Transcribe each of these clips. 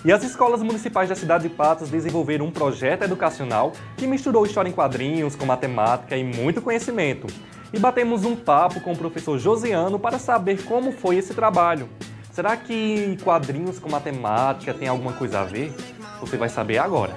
E as escolas municipais da cidade de Patos desenvolveram um projeto educacional que misturou história em quadrinhos com matemática e muito conhecimento. E batemos um papo com o professor Josiano para saber como foi esse trabalho. Será que quadrinhos com matemática tem alguma coisa a ver? Você vai saber agora.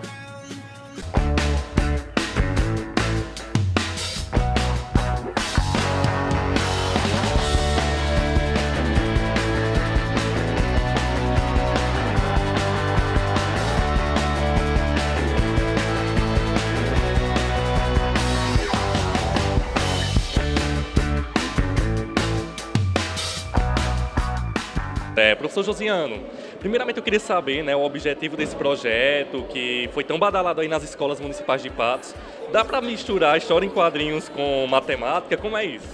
Professor Josiano, primeiramente eu queria saber, o objetivo desse projeto, que foi tão badalado aí nas escolas municipais de Patos. Dá para misturar história em quadrinhos com matemática? Como é isso?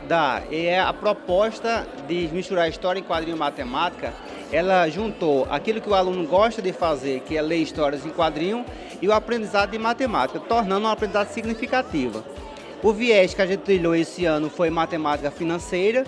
Dá. E a proposta de misturar história em quadrinho e matemática, ela juntou aquilo que o aluno gosta de fazer, que é ler histórias em quadrinho, e o aprendizado de matemática, tornando uma aprendizagem significativa. O viés que a gente trilhou esse ano foi matemática financeira,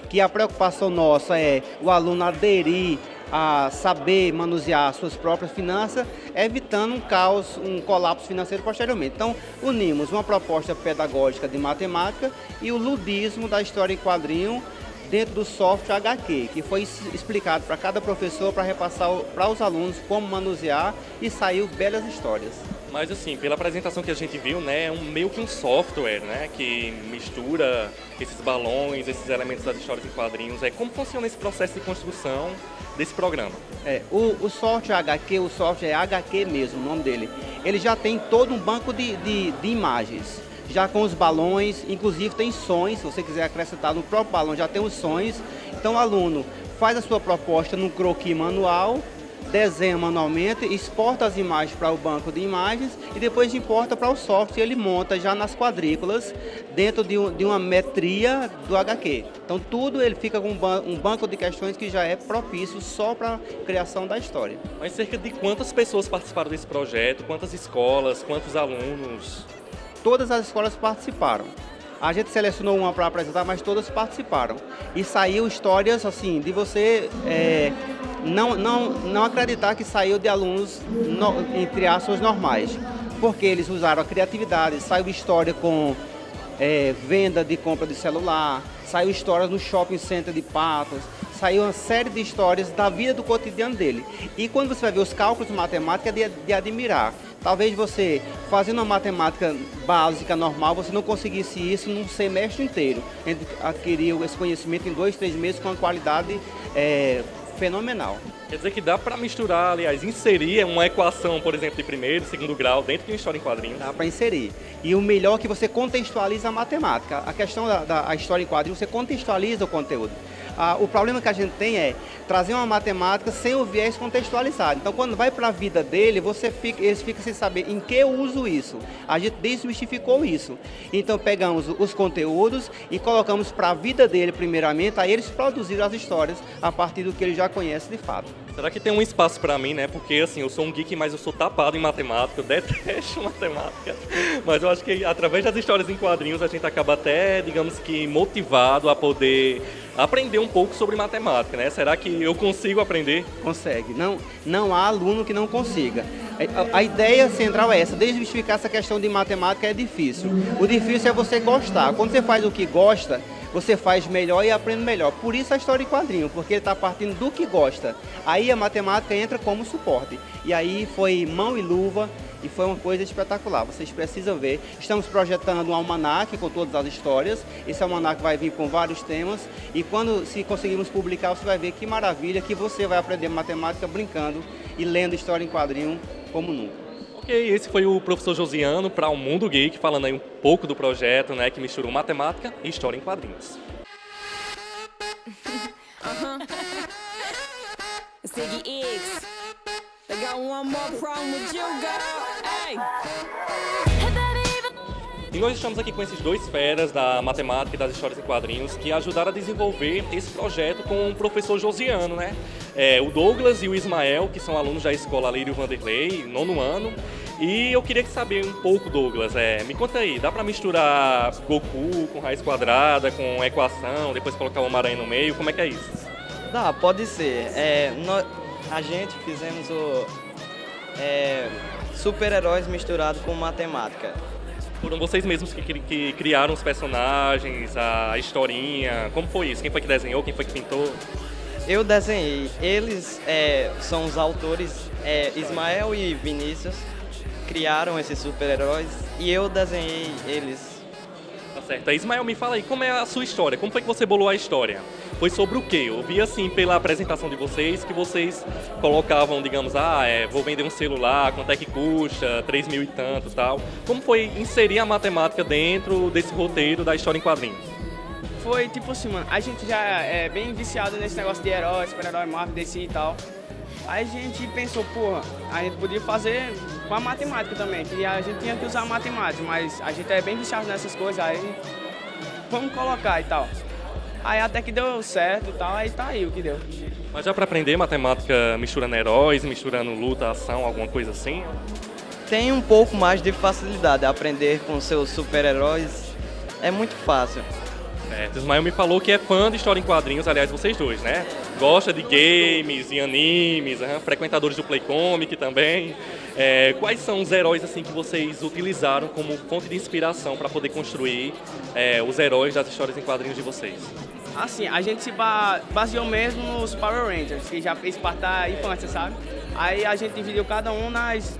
que a preocupação nossa é o aluno aderir a saber manusear suas próprias finanças, evitando um caos, um colapso financeiro posteriormente. Então, unimos uma proposta pedagógica de matemática e o ludismo da história em quadrinho dentro do software HQ, que foi explicado para cada professor para repassar para os alunos como manusear e saiu belas histórias. Mas assim, pela apresentação que a gente viu, é meio que um software, que mistura esses balões, esses elementos das histórias em quadrinhos. Como funciona esse processo de construção desse programa? O software HQ, o software é HQ mesmo, o nome dele. Ele já tem todo um banco de imagens, já com os balões, inclusive tem sons, se você quiser acrescentar no próprio balão, já tem os sons. Então o aluno faz a sua proposta num croquis manual, desenha manualmente, exporta as imagens para o banco de imagens e depois importa para o software, ele monta já nas quadrículas dentro de uma metria do HQ. Então tudo ele fica com um banco de questões que já é propício só para a criação da história. Mas cerca de quantas pessoas participaram desse projeto? Quantas escolas? Quantos alunos? Todas as escolas participaram. A gente selecionou uma para apresentar, mas todas participaram. E saiu histórias assim, de você não acreditar que saiu de alunos, entre aspas, normais. Porque eles usaram a criatividade, saiu história com venda de compra de celular, saiu histórias no shopping center de Patos, saiu uma série de histórias da vida do cotidiano dele. E quando você vai ver os cálculos matemáticos, é de admirar. Talvez você, fazendo uma matemática básica, normal, você não conseguisse isso num semestre inteiro. A gente adquiriu esse conhecimento em 2, 3 meses com uma qualidade fenomenal. Quer dizer que dá para misturar, aliás, inserir uma equação, por exemplo, de primeiro, segundo grau, dentro de uma história em quadrinhos? Dá para inserir. E o melhor é que você contextualiza a matemática. A questão da história em quadrinhos, você contextualiza o conteúdo. O problema que a gente tem é trazer uma matemática sem o viés contextualizado. Então, quando vai para a vida dele, eles ficam sem saber em que eu uso isso. A gente desmistificou isso. Então, pegamos os conteúdos e colocamos para a vida dele, primeiramente, aí eles produziram as histórias a partir do que ele já conhece de fato. Será que tem um espaço para mim, Porque, assim, eu sou um geek, mas eu sou tapado em matemática, eu detesto matemática. Mas eu acho que, através das histórias em quadrinhos, a gente acaba até, digamos que, motivado a poder aprender um pouco sobre matemática, Será que eu consigo aprender? Consegue. Não há aluno que não consiga. A ideia central é essa, desmistificar essa questão de matemática é difícil. O difícil é você gostar. Quando você faz o que gosta, você faz melhor e aprende melhor. Por isso a história em quadrinho, porque ele está partindo do que gosta. Aí a matemática entra como suporte. E aí foi mão e luva e foi uma coisa espetacular. Vocês precisam ver. Estamos projetando um almanaque com todas as histórias. Esse almanaque vai vir com vários temas. E se conseguirmos publicar, você vai ver que maravilha que você vai aprender matemática brincando e lendo história em quadrinho como nunca. Ok, esse foi o professor Josiano para o Mundo Geek, falando aí um pouco do projeto, que misturou matemática e história em quadrinhos. E nós estamos aqui com esses dois feras da matemática e das histórias em quadrinhos que ajudaram a desenvolver esse projeto com o professor Josiano, o Douglas e o Ismael, que são alunos da escola Lírio Vanderlei, 9º ano. E eu queria saber um pouco, Douglas, me conta aí, dá para misturar Goku com raiz quadrada, com equação, depois colocar uma aranha no meio, como é que é isso? Dá, pode ser. A gente fizemos o super-heróis misturado com matemática. Foram vocês mesmos que criaram os personagens, a historinha, como foi isso? Quem foi que desenhou, quem foi que pintou? Eu desenhei, eles são os autores, Ismael e Vinícius, criaram esses super-heróis e eu desenhei eles. Tá certo. Ismael, me fala aí, como é a sua história? Como foi que você bolou a história? Foi sobre o quê? Eu vi assim pela apresentação de vocês que vocês colocavam, digamos, vou vender um celular, quanto é que custa, 3 mil e tanto tal. Como foi inserir a matemática dentro desse roteiro da história em quadrinhos? Foi tipo assim, mano, a gente já é bem viciado nesse negócio de herói, super-herói, Marvel, DC e tal. Aí a gente pensou, porra, a gente podia fazer com a matemática também, que a gente tinha que usar a matemática, mas a gente é bem viciado nessas coisas, aí vamos colocar e tal. Aí até que deu certo e tal, aí tá aí o que deu. Mas já para aprender matemática misturando heróis, misturando luta, ação, alguma coisa assim? Tem um pouco mais de facilidade, aprender com seus super-heróis é muito fácil. Ismael me falou que é fã de história em quadrinhos, aliás, vocês dois, né? Gosta de games e animes, frequentadores do Playcomic também. Quais são os heróis assim que vocês utilizaram como fonte de inspiração para poder construir os heróis das histórias em quadrinhos de vocês? Assim, a gente se baseou mesmo nos Power Rangers, que já fez parte da infância, sabe? Aí a gente dividiu cada um nas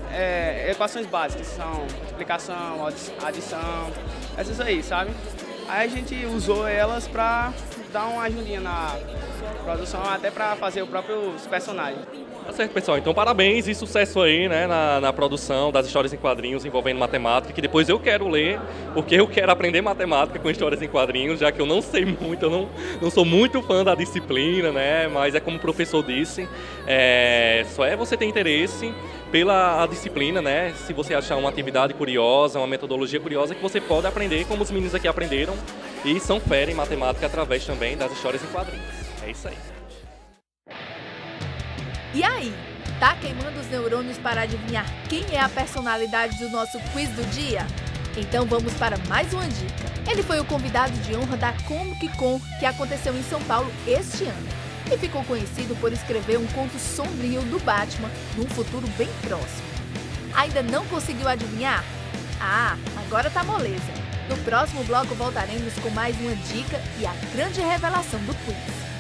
equações básicas, que são multiplicação, adição, essas aí, sabe? Aí a gente usou elas pra dar uma ajudinha na produção, até pra fazer os próprios personagens. Tá certo, pessoal. Então, parabéns e sucesso aí, né, na produção das histórias em quadrinhos envolvendo matemática, que depois eu quero ler, porque eu quero aprender matemática com histórias em quadrinhos, já que eu não sei muito, eu não sou muito fã da disciplina, né, mas é como o professor disse, só é você ter interesse pela disciplina, né, se você achar uma atividade curiosa, uma metodologia curiosa, que você pode aprender, como os meninos aqui aprenderam, e são fera em matemática através também das histórias em quadrinhos. É isso aí. E aí, tá queimando os neurônios para adivinhar quem é a personalidade do nosso quiz do dia? Então vamos para mais uma dica. Ele foi o convidado de honra da Comic Con que aconteceu em São Paulo este ano e ficou conhecido por escrever um conto sombrio do Batman num futuro bem próximo. Ainda não conseguiu adivinhar? Ah, agora tá moleza. No próximo bloco voltaremos com mais uma dica e a grande revelação do quiz.